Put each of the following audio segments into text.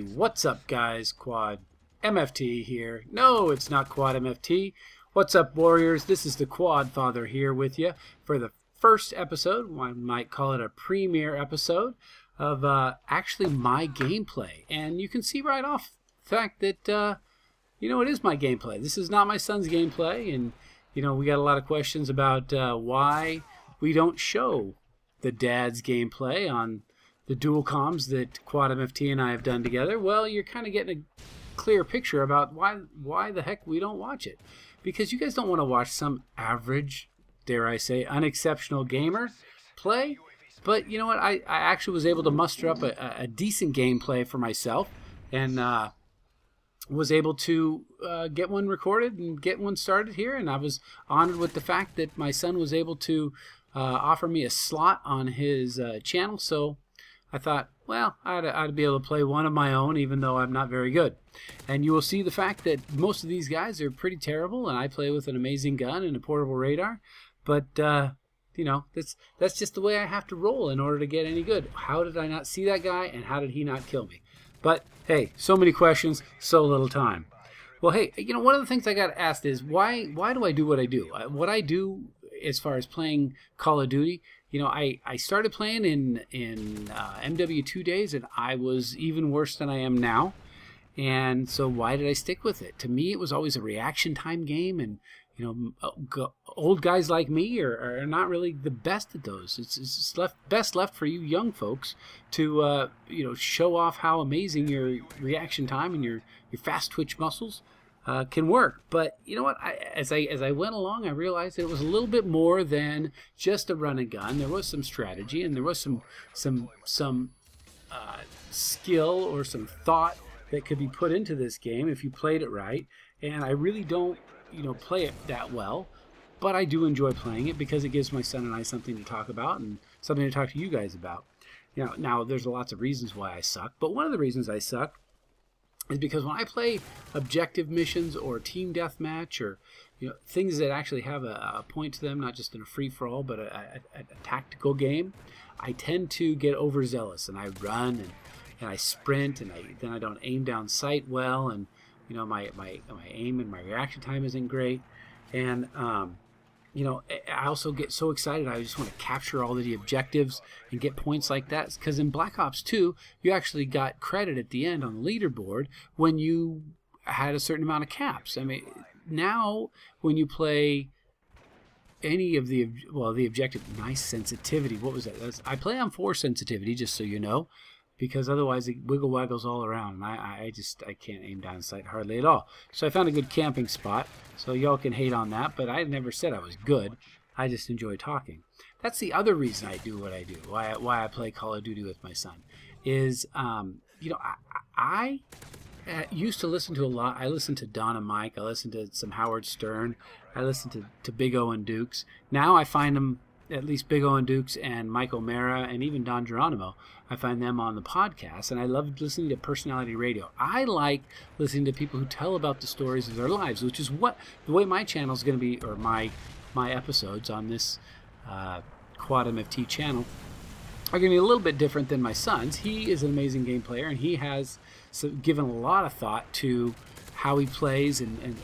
Hey, what's up guys? Quad MFT here. No, it's not Quad MFT. What's up warriors? This is the QuadFather here with you for the first episode. I might call it a premiere episode of actually my gameplay. And you can see right off the fact that, it is my gameplay. This is not my son's gameplay. And, we got a lot of questions about why we don't show the dad's gameplay on the dual comms that Quad MFT and I have done together. Well, you're kind of getting a clear picture about why the heck we don't watch it. Because you guys don't want to watch some average, dare I say, unexceptional gamer play. But you know what? I actually was able to muster up a decent gameplay for myself, and was able to get one recorded and get one started here. And I was honored with the fact that my son was able to offer me a slot on his channel. So I thought, well, I'd be able to play one of my own, even though I'm not very good. And you will see the fact that most of these guys are pretty terrible, and I play with an amazing gun and a portable radar. But, that's just the way I have to roll in order to get any good. How did I not see that guy, and how did he not kill me? But, hey, so many questions, so little time. Well, hey, one of the things I got asked is, why do I do what I do? What I do as far as playing Call of Duty, I started playing in MW3 days, and I was even worse than I am now. And so why did I stick with it? To me, it was always a reaction time game, and old guys like me are not really the best at those. It's best left for you young folks to show off how amazing your reaction time and your fast twitch muscles can work. But you know what? As I went along, I realized it was a little bit more than just a run and gun. There was some strategy, and there was some skill or some thought that could be put into this game if you played it right. And I really don't play it that well, but I do enjoy playing it because it gives my son and I something to talk about and something to talk to you guys about. Now there's lots of reasons why I suck, but one of the reasons I suck is because when I play objective missions or team deathmatch or things that actually have a point to them, not just in a free-for-all but a tactical game, I tend to get overzealous, and I run and I sprint, and then I don't aim down sight well, and my aim and my reaction time isn't great. And I also get so excited I just want to capture all of the objectives and get points like that, because in Black Ops 2 you actually got credit at the end on the leaderboard when you had a certain amount of caps. I mean, now when you play any of the objective, nice sensitivity, what was that? I play on 4 sensitivity, just so you know, because otherwise it wiggle waggles all around, and I can't aim down sight hardly at all. So I found a good camping spot, so y'all can hate on that, but I never said I was good. I just enjoy talking. That's the other reason I do what I do, why I play Call of Duty with my son, is I used to listen to a lot. I listened to Don and Mike, I listened to some Howard Stern, I listened to Big O and Dukes. Now I find them, at least Big O and Dukes and Mike O'Mara and even Don Geronimo, I find them on the podcast, and I love listening to personality radio. I like listening to people who tell about the stories of their lives, which is what the way my channel is going to be, or my episodes on this Quad MFT channel are going to be a little bit different than my son's. He is an amazing game player, and he has given a lot of thought to how he plays, and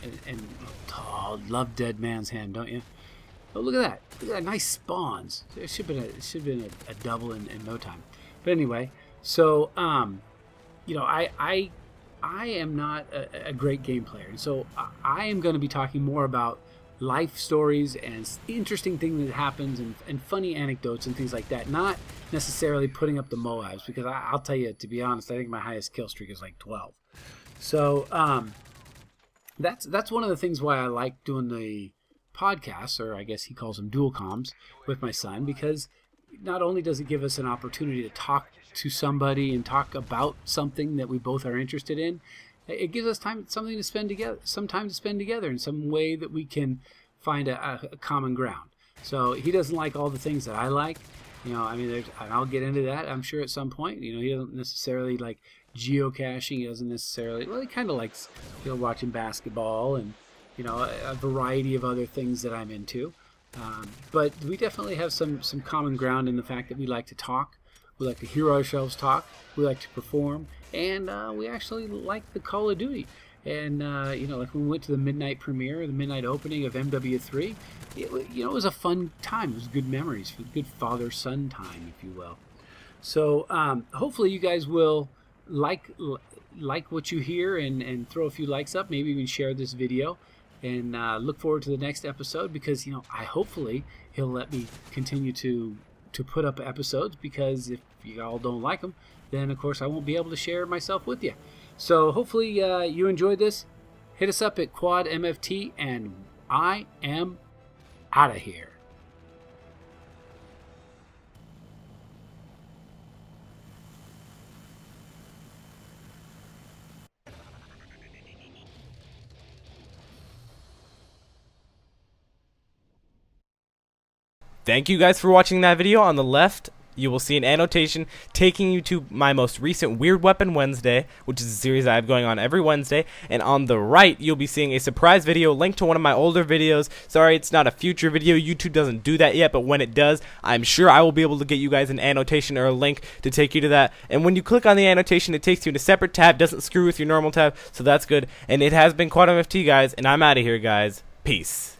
love Dead Man's Hand, don't you? Oh, look at that. Look at that. Nice spawns. It should have been a double in no time. But anyway, so, I am not a great game player. And so I am going to be talking more about life stories and interesting things that happens and funny anecdotes and things like that. Not necessarily putting up the Moabs, because I'll tell you, to be honest, I think my highest kill streak is like 12. So, that's one of the things why I like doing the podcasts, or I guess he calls them dual comms, with my son, because not only does it give us an opportunity to talk to somebody and talk about something that we both are interested in, it gives us some time to spend together in some way that we can find a common ground. So he doesn't like all the things that I like. And I'll get into that, I'm sure, at some point. He doesn't necessarily like geocaching. He doesn't necessarily, well, he kind of likes watching basketball and a variety of other things that I'm into. But we definitely have some common ground in the fact that we like to talk, we like to hear ourselves talk, we like to perform, and we actually liked the Call of Duty. And you know, like when we went to the midnight premiere, the midnight opening of MW3, it was a fun time. It was good memories, good father-son time, if you will. So hopefully you guys will like what you hear and throw a few likes up, maybe even share this video, and look forward to the next episode, because hopefully he'll let me continue to put up episodes, because if you all don't like them, then of course I won't be able to share myself with you. So hopefully you enjoyed this. Hit us up at QuadMFT, and I am out of here. Thank you guys for watching that video. On the left, you will see an annotation taking you to my most recent Weird Weapon Wednesday, which is a series I have going on every Wednesday. And on the right, you'll be seeing a surprise video linked to one of my older videos. Sorry, it's not a future video. YouTube doesn't do that yet, but when it does, I'm sure I will be able to get you guys an annotation or a link to take you to that. And when you click on the annotation, it takes you to a separate tab, doesn't screw with your normal tab, so that's good. And it has been QuadMFT, guys, and I'm out of here, guys. Peace.